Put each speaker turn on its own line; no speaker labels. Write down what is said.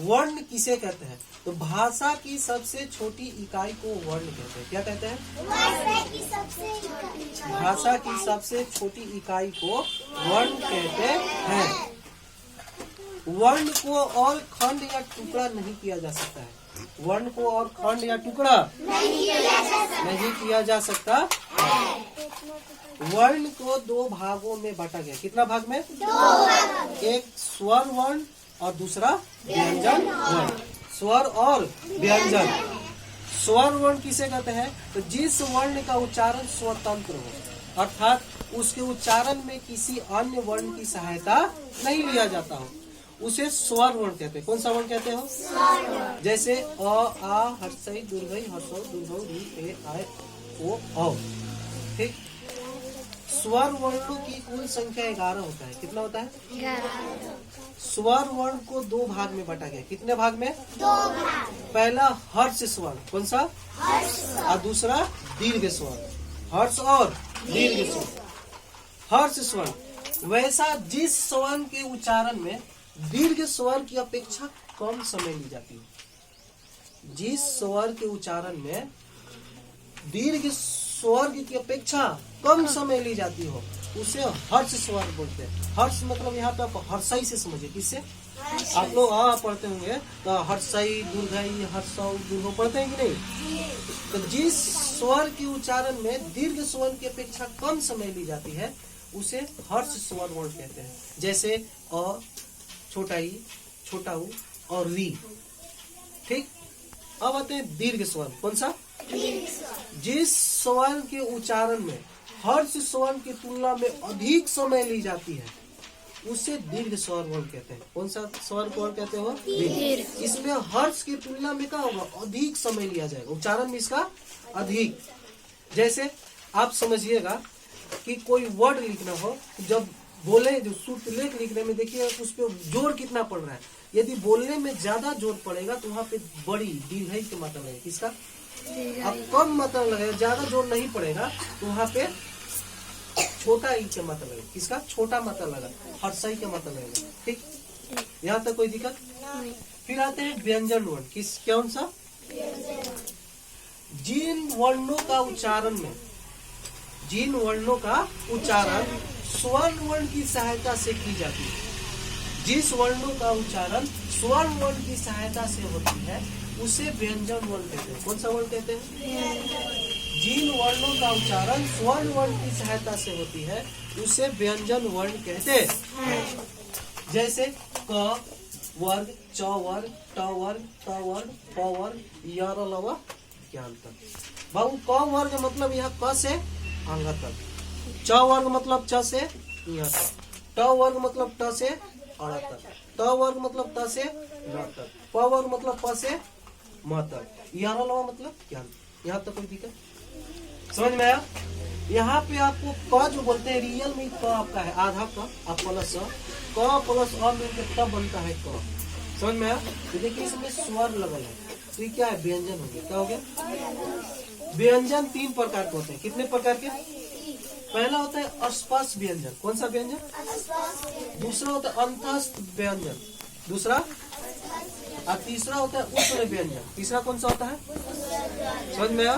वर्ण किसे कहते हैं? तो भाषा की सबसे छोटी इकाई को वर्ण कहते हैं। क्या कहते हैं? भाषा की सबसे छोटी इकाई को वर्ण कहते हैं। वर्ण को और खंड या टुकड़ा नहीं किया जा सकता है। वर्ण को और खंड या टुकड़ा नहीं किया जा सकता। वर्ण को दो भागों में बांटा गया। कितना भाग में? एक स्वर वर्ण और दूसरा व्यंजन वर्ण। स्वर और व्यंजन। स्वर वर्ण किसे कहते हैं? तो जिस वर्ण का उच्चारण स्वतंत्र हो, अर्थात उसके उच्चारण में किसी अन्य वर्ण की सहायता नहीं लिया जाता हो, उसे स्वर वर्ण कहते हैं। कौन सा वर्ण कहते हो? जैसे अ, आ, हर्षई, दुर्घई, हर्षो, दुर्घो, री, ए, आय, ओ, औ। ठीक। स्वर वर्णों की कुल संख्या 11 होता है। कितना होता है?
11।
स्वर वर्ण को दो भाग में बांटा गया। कितने भाग में?
2 भाग।
पहला हर्ष स्वर। कौन सा? और दूसरा दीर्घ स्वर। हर्ष और दीर्घ स्वर। हर्ष स्वर वैसा जिस स्वर के उच्चारण में दीर्घ स्वर की अपेक्षा कम समय ली जाती है। जिस स्वर के उच्चारण में दीर्घ स्वर की अपेक्षा कम समय ली जाती हो, उसे हर्ष स्वर बोलते हैं। हर्ष मतलब यहाँ पे आप हर्षई से समझिए। किससे? आप लोग पढ़ते होंगे तो हर्षई, दुर्घई, हर्षौ, दुर्घो पढ़ते हैं कि नहीं? तो जिस स्वर के उच्चारण में दीर्घ स्वर की अपेक्षा कम समय ली जाती है, उसे हर्ष स्वर वर्ण कहते हैं। जैसे अ, छोटा ई, छोटा ऊ और री। ठीक। अब आते हैं दीर्घ स्वर। कौन सा? जिस स्वर के उच्चारण में हर्ष स्वर की तुलना में अधिक समय ली जाती है, उसे दीर्घ स्वर वर्ण कहते हैं। कौन सा स्वर वर्ण कहते हो? दीर्घ। इसमें हर्ष की तुलना में क्या होगा? अधिक समय लिया जाएगा, उच्चारण में इसका अधिक। जैसे आप समझिएगा कि कोई वर्ड लिखना हो, जब बोले जो सूत्रलेख लिखने में देखिए उस पर जोर कितना पड़ रहा है। यदि बोलने में ज्यादा जोर पड़ेगा तो वहाँ पे बड़ी दीर्घई की मात्रा लगेगी। किसका? अब कम मात्रा लगेगा, ज्यादा जोर नहीं पड़ेगा तो वहाँ पे छोटा ई की मात्रा लगेगा। किसका? छोटा मात्रा लगा, हर्षई की मात्रा लगेगा। ठीक। यहाँ तक कोई दिक्कत नहीं। फिर आते हैं व्यंजन वर्ण। किस? कौन सा? जिन वर्णों का उच्चारण में जिन वर्णों का उच्चारण स्वर्ण वर्ण की सहायता से की जाती है, जिस वर्णों का उच्चारण स्वर्ण वर्ण की सहायता से होती है, उसे व्यंजन वर्ण कहते हैं। कौन सा वर्ण कहते हैं? जिन वर्णों का उच्चारण स्वर्ण वर्ण की सहायता से होती है, उसे व्यंजन वर्ण कहते हैं। जैसे क वर्ग, च वर्ग, ट वर्ग, त वर्ग, प वर्ग, य लव ज्ञान तक। बाबू क वर्ग मतलब यहाँ क से अंग तक, च वर्ग मतलब च से यहाँ तक, ट वर्ग मतलब ट से अड़ तक, त वर्ग मतलब त से न तक, प वर्ग मतलब प से म तक, यारा लवा मतलब ज्ञान। यहाँ तक कोई दिक्कत समझ में आया? यहाँ पे आपको क जो बोलते हैं रियल में क आपका है आधा क, आप प्लस क प्लस अ मिलकर तब बनता है क। समझ में आया? तो देखिए इसमें स्वर लगल है, तो ये क्या है? व्यंजन हो गया। क्या हो गया? व्यंजन 3 प्रकार के होते हैं। कितने प्रकार के? पहला होता है स्पर्श व्यंजन। कौन सा व्यंजन? दूसरा होता है अंतस्थ व्यंजन, दूसरा। और तीसरा होता है उष्ण व्यंजन। तीसरा कौन सा होता है? समझ में आया?